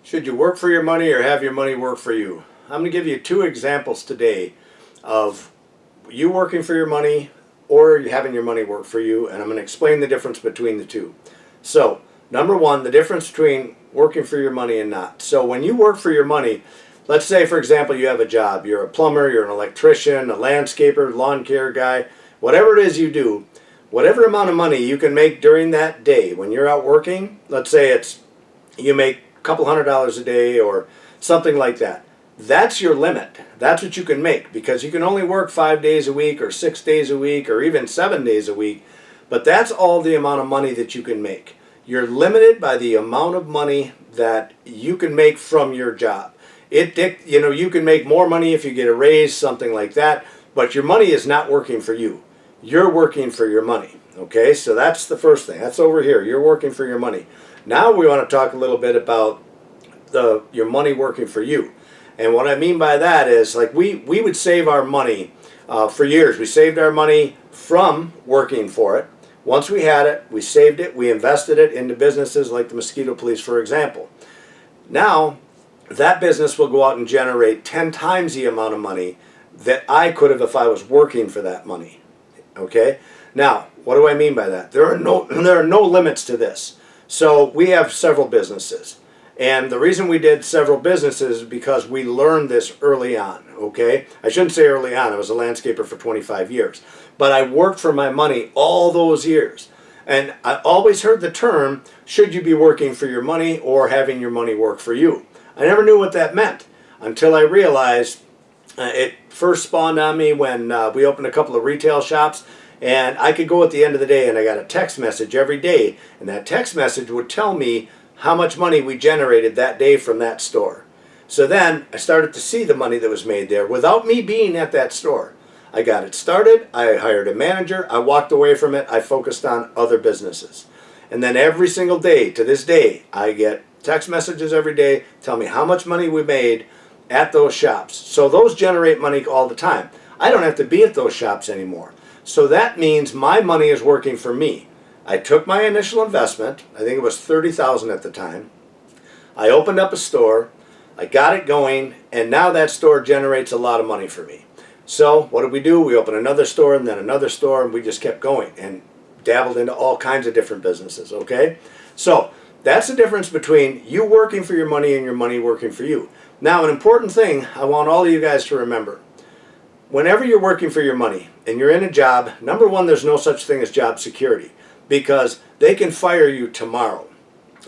Should you work for your money or have your money work for you? I'm going to give you two examples today of you working for your money or having your money work for you, and I'm going to explain the difference between the two. So, number one, the difference between working for your money and not. So when you work for your money, let's say, for example, you have a job. You're a plumber, you're an electrician, a landscaper, lawn care guy, whatever it is you do, whatever amount of money you can make during that day when you're out working, let's say you make a couple $100s a day or something like that. That's your limit. That's what you can make, because you can only work 5 days a week or 6 days a week or even 7 days a week, but that's all the amount of money that you can make. You're limited by the amount of money that you can make from your job. You can make more money if you get a raise, something like that, but your money is not working for you. You're working for your money. Okay, so that's the first thing. That's over here. You're working for your money. Now we want to talk a little bit about your money working for you. And what I mean by that is, like, we would save our money for years. We saved our money from working for it. Once we had it, we saved it, we invested it into businesses like the mosquito police, for example. Now, that business will go out and generate 10 times the amount of money that I could have if I was working for that money. Okay? Now, what do I mean by that? There are no limits to this. So we have several businesses. And the reason we did several businesses is because we learned this early on, okay? I shouldn't say early on. I was a landscaper for 25 years. But I worked for my money all those years. And I always heard the term, should you be working for your money or having your money work for you? I never knew what that meant until I realized it first spawned on me when we opened a couple of retail shops. And I could go at the end of the day and I got a text message every day. And that text message would tell me how much money we generated that day from that store. So then I started to see the money that was made there without me being at that store. I got it started, I hired a manager, I walked away from it, I focused on other businesses. And then every single day, to this day, I get text messages every day, tell me how much money we made at those shops. So those generate money all the time. I don't have to be at those shops anymore. So that means my money is working for me. I took my initial investment, I think it was $30,000 at the time. I opened up a store, I got it going, and now that store generates a lot of money for me. So what did we do? We opened another store and then another store, and we just kept going and dabbled into all kinds of different businesses, okay? So that's the difference between you working for your money and your money working for you. Now, an important thing I want all of you guys to remember. Whenever you're working for your money and you're in a job, number one, there's no such thing as job security, because they can fire you tomorrow.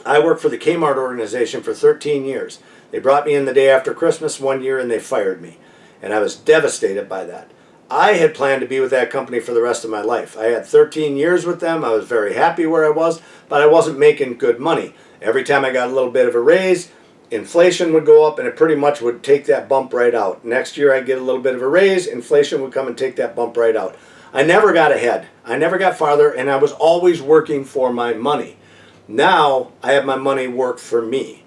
I worked for the Kmart organization for 13 years. They brought me in the day after Christmas one year and they fired me. And I was devastated by that. I had planned to be with that company for the rest of my life. I had 13 years with them. I was very happy where I was, but I wasn't making good money. Every time I got a little bit of a raise, inflation would go up and it pretty much would take that bump right out. Next year I'd get a little bit of a raise, inflation would come and take that bump right out. I never got ahead. I never got farther, and I was always working for my money. Now I have my money work for me.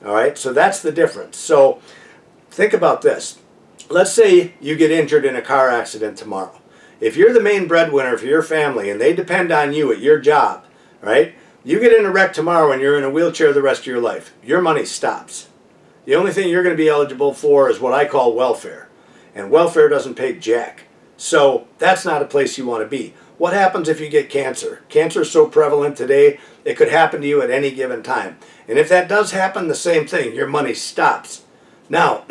All right, so that's the difference. So think about this. Let's say you get injured in a car accident tomorrow. If you're the main breadwinner for your family and they depend on you at your job, right? You get in a wreck tomorrow and you're in a wheelchair the rest of your life. Your money stops. The only thing you're going to be eligible for is what I call welfare. And welfare doesn't pay jack. So that's not a place you want to be. What happens if you get cancer? Cancer is so prevalent today, it could happen to you at any given time. And if that does happen, the same thing, your money stops. Now,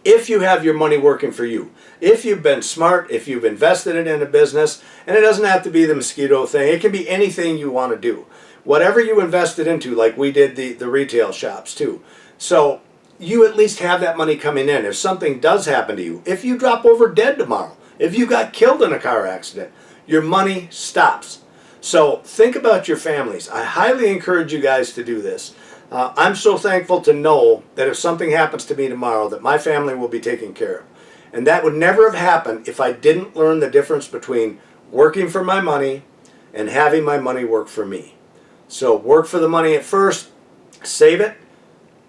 if you have your money working for you, if you've been smart, if you've invested it in a business, and it doesn't have to be the mosquito thing, it can be anything you want to do. Whatever you invested into, like we did the retail shops too. So you at least have that money coming in. If something does happen to you, if you drop over dead tomorrow, if you got killed in a car accident, your money stops. So think about your families. I highly encourage you guys to do this. I'm so thankful to know that if something happens to me tomorrow, that my family will be taken care of. And that would never have happened if I didn't learn the difference between working for my money and having my money work for me. So work for the money at first, save it,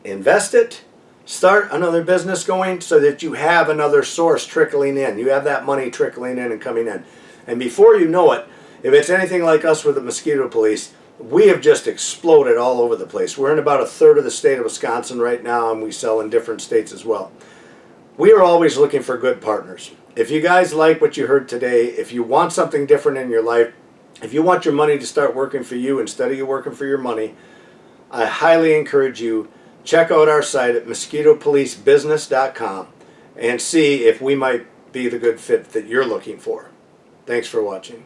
invest it, start another business going so that you have another source trickling in. You have that money trickling in and coming in. And before you know it, if it's anything like us with the mosquito police, We have just exploded all over the place. We're in about a third of the state of Wisconsin right now, and we sell in different states as well. We are always looking for good partners. If you guys like what you heard today, if you want something different in your life, if you want your money to start working for you instead of you working for your money, I highly encourage you, check out our site at mosquitopolicebusiness.com and see if we might be the good fit that you're looking for. Thanks for watching.